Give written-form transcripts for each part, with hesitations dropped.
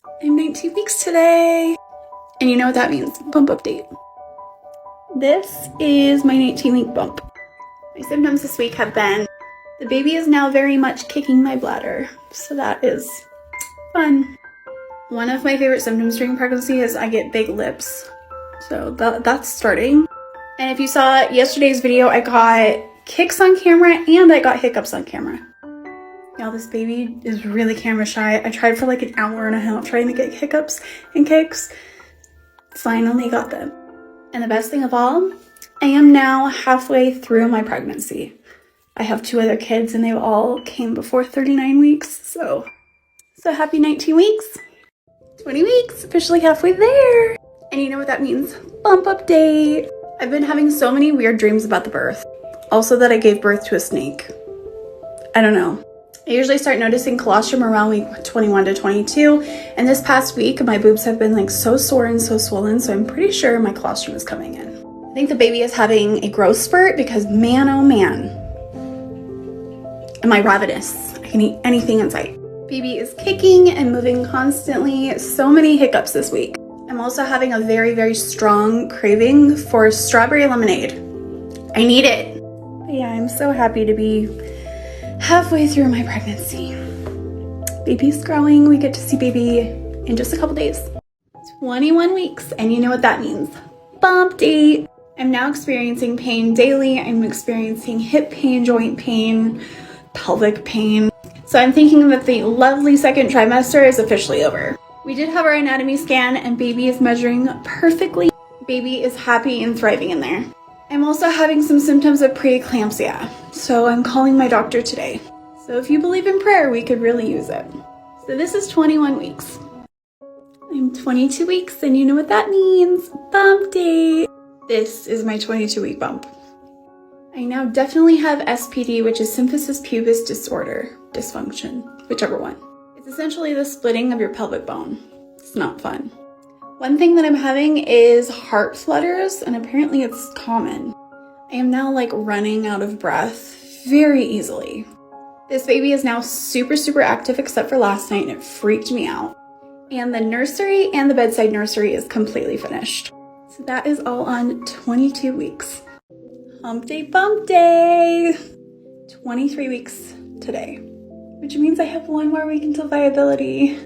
I'm 19 weeks today. And you know what that means, bump update. This is my 19-week bump. My symptoms this week have been, the baby is now very much kicking my bladder. So that is fun. One of my favorite symptoms during pregnancy is I get big lips. So that's starting. And if you saw yesterday's video, I got kicks on camera and I got hiccups on camera. Y'all, this baby is really camera shy. I tried for like an hour and a half trying to get hiccups and kicks. Finally got them. And the best thing of all, I am now halfway through my pregnancy. I have 2 other kids and they all came before 39 weeks. So happy 19 weeks. 20 weeks, officially halfway there. And you know what that means, bump update. I've been having so many weird dreams about the birth. Also that I gave birth to a snake. I don't know. I usually start noticing colostrum around week 21 to 22, and this past week my boobs have been like so sore and so swollen, so I'm pretty sure my colostrum is coming in. I think the baby is having a growth spurt because man oh man, am I ravenous. I can eat anything in sight. Baby is kicking and moving constantly. So many hiccups this week. I'm also having a very, very strong craving for strawberry lemonade. I need it. But yeah, I'm so happy to be halfway through my pregnancy. Baby's growing. We get to see baby in just a couple days. 21 weeks, and you know what that means. Bump date. I'm now experiencing pain daily. I'm experiencing hip pain, joint pain, pelvic pain. So I'm thinking that the lovely second trimester is officially over. We did have our anatomy scan and baby is measuring perfectly. Baby is happy and thriving in there. I'm also having some symptoms of preeclampsia, so I'm calling my doctor today. So if you believe in prayer, we could really use it. So this is 21 weeks. I'm 22 weeks, and you know what that means. Bump date. This is my 22-week bump. I now definitely have SPD, which is symphysis pubis disorder, dysfunction, whichever one. It's essentially the splitting of your pelvic bone. It's not fun. One thing that I'm having is heart flutters, and apparently it's common. I am now like running out of breath very easily. This baby is now super, super active except for last night, and it freaked me out. And the nursery and the bedside nursery is completely finished. So that is all on 22 weeks. Hump day, bump day. 23 weeks today, which means I have 1 more week until viability.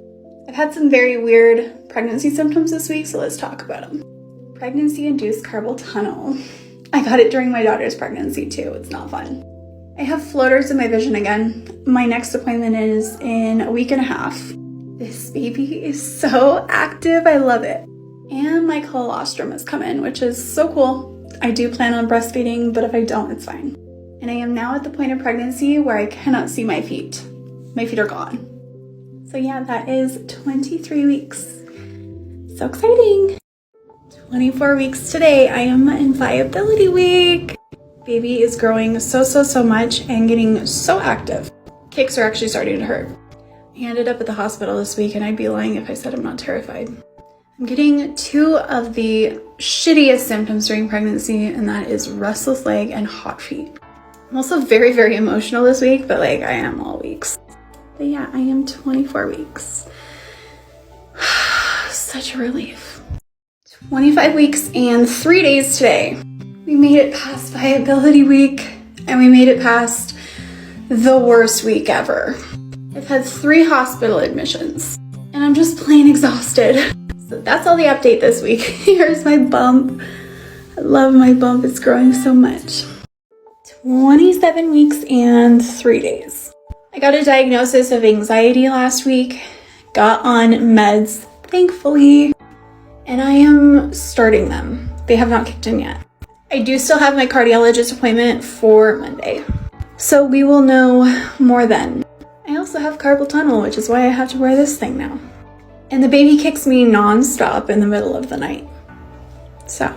I've had some very weird pregnancy symptoms this week, so let's talk about them. Pregnancy-induced carpal tunnel. I got it during my daughter's pregnancy too. It's not fun. I have floaters in my vision again. My next appointment is in a week and a half. This baby is so active. I love it. And my colostrum has come in, which is so cool. I do plan on breastfeeding, but if I don't, it's fine. And I am now at the point of pregnancy where I cannot see my feet. My feet are gone. So yeah, that is 23 weeks. So exciting. 24 weeks today. I am in viability week. Baby is growing so much and getting so active. Kicks are actually starting to hurt. I ended up at the hospital this week, and I'd be lying if I said I'm not terrified. I'm getting 2 of the shittiest symptoms during pregnancy, and that is restless leg and hot feet. I'm also very, very emotional this week, but like I am all weeks. But yeah, I am 24 weeks. Such a relief. 25 weeks and 3 days today. We made it past viability week, and we made it past the worst week ever. I've had 3 hospital admissions, and I'm just plain exhausted. So that's all the update this week. Here's my bump. I love my bump. It's growing so much. 27 weeks and 3 days. I got a diagnosis of anxiety last week, got on meds, thankfully, and I am starting them. They have not kicked in yet. I do still have my cardiologist appointment for Monday, so we will know more then. I also have carpal tunnel, which is why I have to wear this thing now. And the baby kicks me non-stop in the middle of the night. So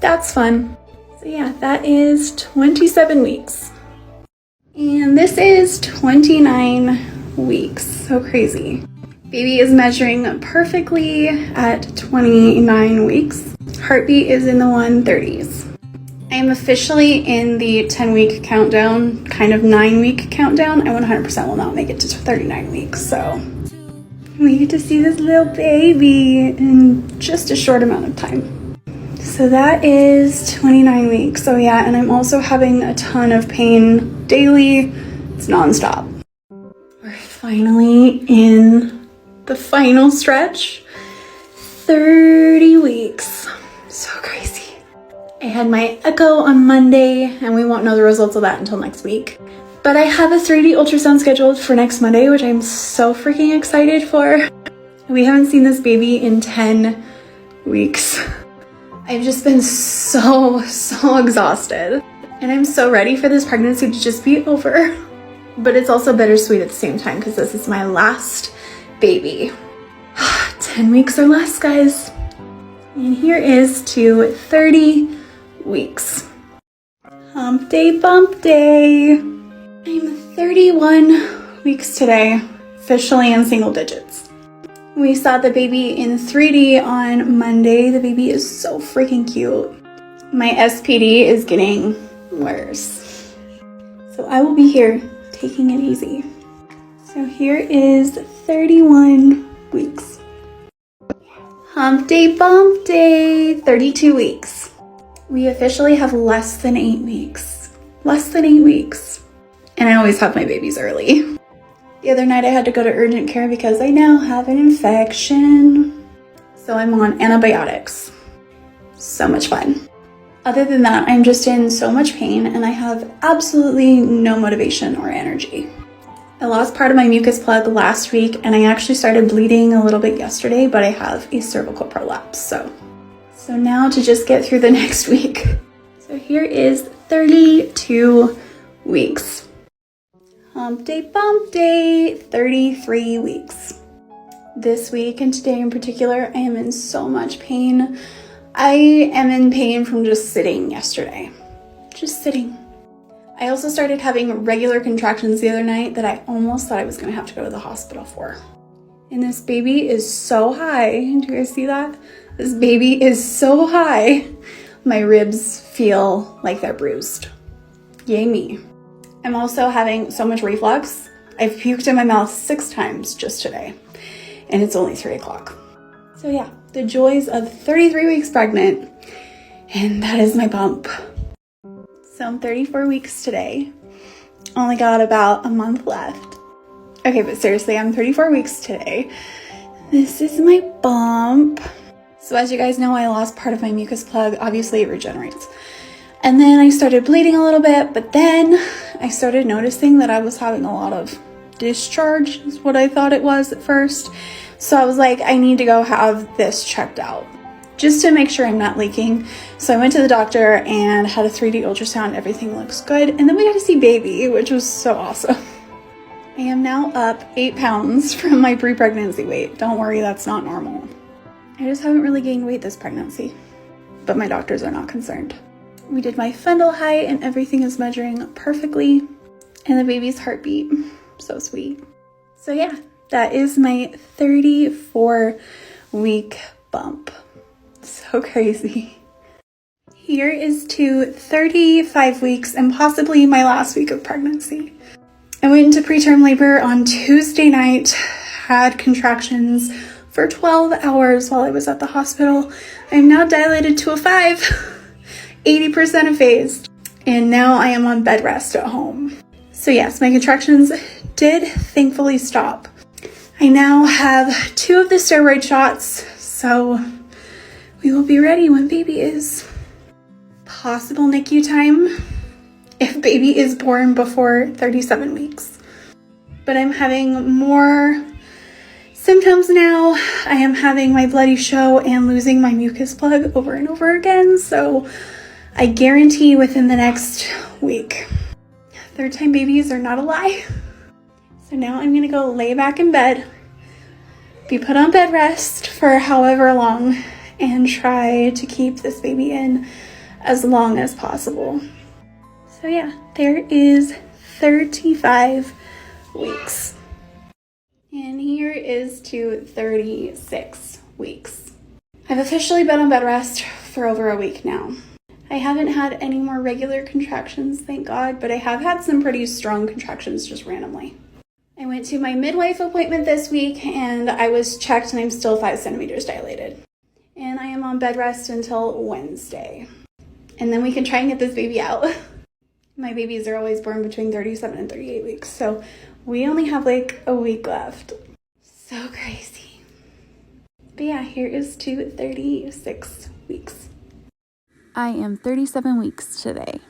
that's fun. So yeah, that is 27 weeks. And this is 29 weeks. So crazy. Baby is measuring perfectly at 29 weeks. Heartbeat is in the 130s. I am officially in the 10-week countdown, kind of 9-week countdown. I 100% will not make it to 39 weeks, so We get to see this little baby in just a short amount of time. So that is 29 weeks. So yeah, and I'm also having a ton of pain daily. It's nonstop. We're finally in the final stretch. 30 weeks. So crazy. I had my echo on Monday and we won't know the results of that until next week. But I have a 3D ultrasound scheduled for next Monday, which I'm so freaking excited for. We haven't seen this baby in 10 weeks. I've just been so exhausted. And I'm so ready for this pregnancy to just be over. But it's also bittersweet at the same time because this is my last baby. 10 weeks or less, guys. And here is to 30 weeks. Hump day, bump day. I'm 31 weeks today, officially in single digits. We saw the baby in 3D on Monday. The baby is so freaking cute. My SPD is getting worse. So I will be here taking it easy. So here is 31 weeks. Hump day, bump day, 32 weeks. We officially have less than 8 weeks. Less than 8 weeks. And I always have my babies early. The other night I had to go to urgent care because I now have an infection. So I'm on antibiotics. So much fun. Other than that, I'm just in so much pain and I have absolutely no motivation or energy. I lost part of my mucus plug last week and I actually started bleeding a little bit yesterday, but I have a cervical prolapse. So now to just get through the next week. So here is 32 weeks. Hump day, bump day, 33 weeks. This week and today in particular, I am in so much pain. I am in pain from just sitting yesterday. Just sitting. I also started having regular contractions the other night that I almost thought I was gonna have to go to the hospital for. And this baby is so high. Do you guys see that? This baby is so high. My ribs feel like they're bruised. Yay me. I'm also having so much reflux. I've puked in my mouth 6 times just today. And it's only 3 o'clock. So yeah, the joys of 33 weeks pregnant. And that is my bump. So I'm 34 weeks today. Only got about a month left. Okay, but seriously, I'm 34 weeks today. This is my bump. So as you guys know, I lost part of my mucus plug. Obviously, it regenerates. And then I started bleeding a little bit, but then I started noticing that I was having a lot of discharge, is what I thought it was at first. So I was like, I need to go have this checked out just to make sure I'm not leaking. So I went to the doctor and had a 3D ultrasound. Everything looks good. And then we got to see baby, which was so awesome. I am now up 8 pounds from my pre-pregnancy weight. Don't worry, that's not normal. I just haven't really gained weight this pregnancy, but my doctors are not concerned. We did my fundal height and everything is measuring perfectly. And the baby's heartbeat, so sweet. So yeah, that is my 34-week bump. So crazy. Here is to 35 weeks and possibly my last week of pregnancy. I went into preterm labor on Tuesday night, had contractions for 12 hours while I was at the hospital. I'm now dilated to a 5, 80% ephased, and now I am on bed rest at home. So yes, my contractions did thankfully stop. I now have 2 of the steroid shots, so we will be ready when baby is. Possible NICU time if baby is born before 37 weeks. But I'm having more symptoms now. I am having my bloody show and losing my mucus plug over and over again. So I guarantee within the next week. 3rd-time babies are not a lie. So now I'm gonna go lay back in bed, be put on bed rest for however long, and try to keep this baby in as long as possible. So yeah, there is 35 weeks. And here is to 36 weeks. I've officially been on bed rest for over a week now. I haven't had any more regular contractions, thank God, but I have had some pretty strong contractions just randomly. I went to my midwife appointment this week and I was checked and I'm still 5 centimeters dilated. And I am on bed rest until Wednesday. And then we can try and get this baby out. My babies are always born between 37 and 38 weeks, so we only have like a week left. So crazy. But yeah, here is to 36 weeks. I am 37 weeks today.